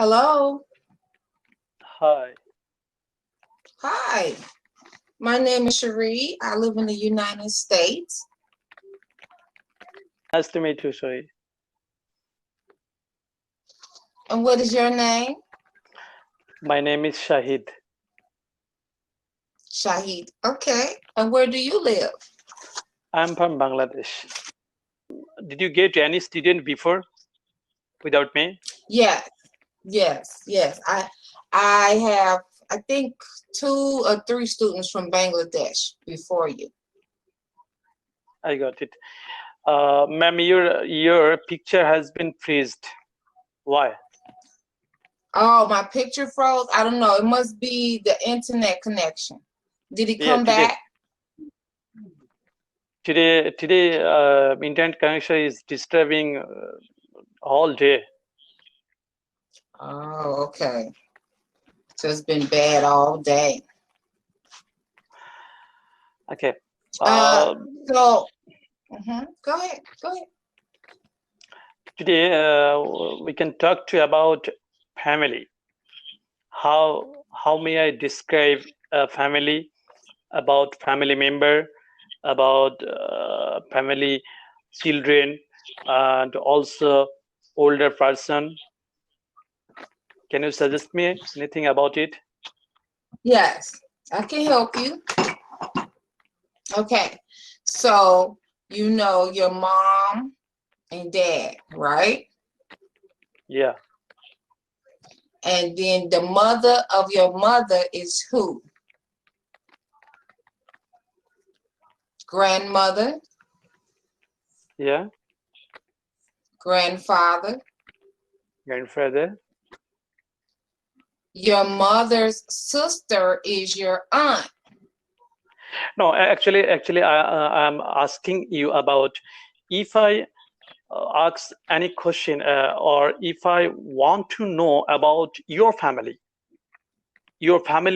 Hello. Hi. Hi. My name is Shahid. I live in the United States. Nice to meet you, Shahid. And what is your name? My name is Shahid. Shahid. Okay. And where do you live? I'm from Bangladesh. Did you get any student before without me? Yes. Yes. I have, I think, 2 or 3 students from Bangladesh before you. I got it. Ma'am, your picture has been freezed. Why? Oh, my picture froze. I don't know. It must be the internet connection. Did it Yeah, come back? today internet connection is disturbing all day. Oh, okay. So it's been bad all day. Okay. So go ahead. Today we can talk to you about family. How may I describe a family, about family member, about family children, and also older person? Can you suggest me anything about it? Yes, I can help you. Okay, so you know your mom and dad, right? Yeah. And then the mother of your mother is who? Grandmother? Yeah. Grandfather? Grandfather. Your mother's sister is your aunt. No, actually, I'm asking you about if I ask any question or if I want to know about your family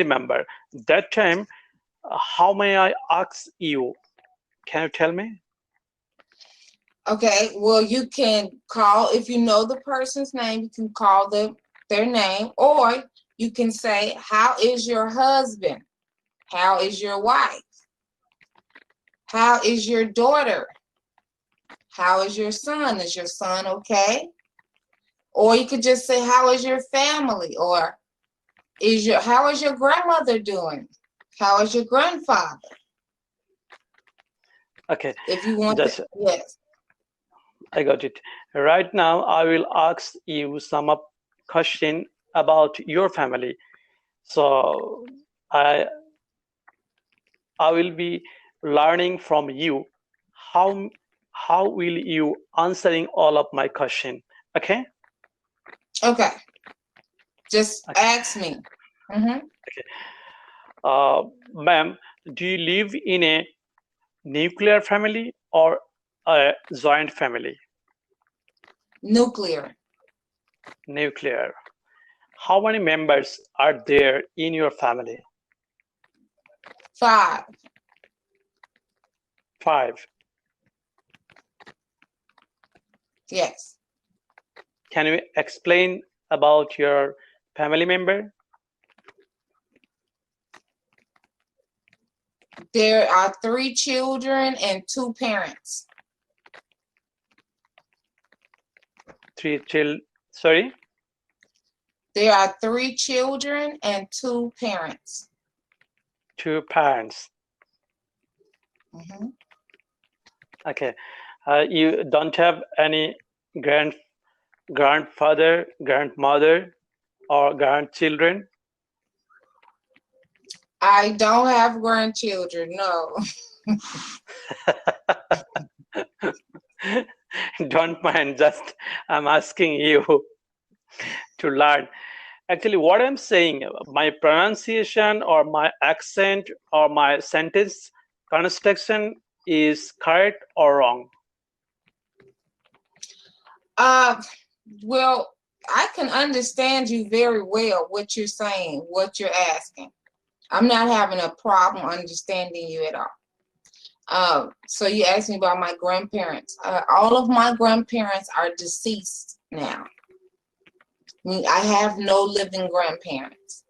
member, that time, how may I ask you? Can you tell me? Okay, well, you can call, if you know the person's name, you can call their name, or you can say, how is your husband? How is your wife? How is your daughter? How is your son? Is your son okay? Or you could just say, how is your family? Or how is your grandmother doing? How is your grandfather? Okay, If you want just to, yes. I got it. Right now, I will ask you some of question about your family. So I I will be learning from you how how will you answering all of my question. Okay? Okay, just Okay. ask me. Okay. Ma'am, do you live in a nuclear family or a joint family? Nuclear. Nuclear. How many members are there in your family? 5. 5. Yes. Can you explain about your family member? There are 3 children and 2 parents. 3 children. Sorry? There are 3 children and 2 parents. 2 parents. Okay. You don't have any grandfather, grandmother, or grandchildren? I don't have grandchildren, no. Don't mind, just I'm asking you to learn. Actually, what I'm saying, my pronunciation or my accent or my sentence construction is correct or wrong? Well, I can understand you very well, what you're saying, what you're asking. I'm not having a problem understanding you at all. So you asked me about my grandparents. All of my grandparents are deceased now. I have no living grandparents.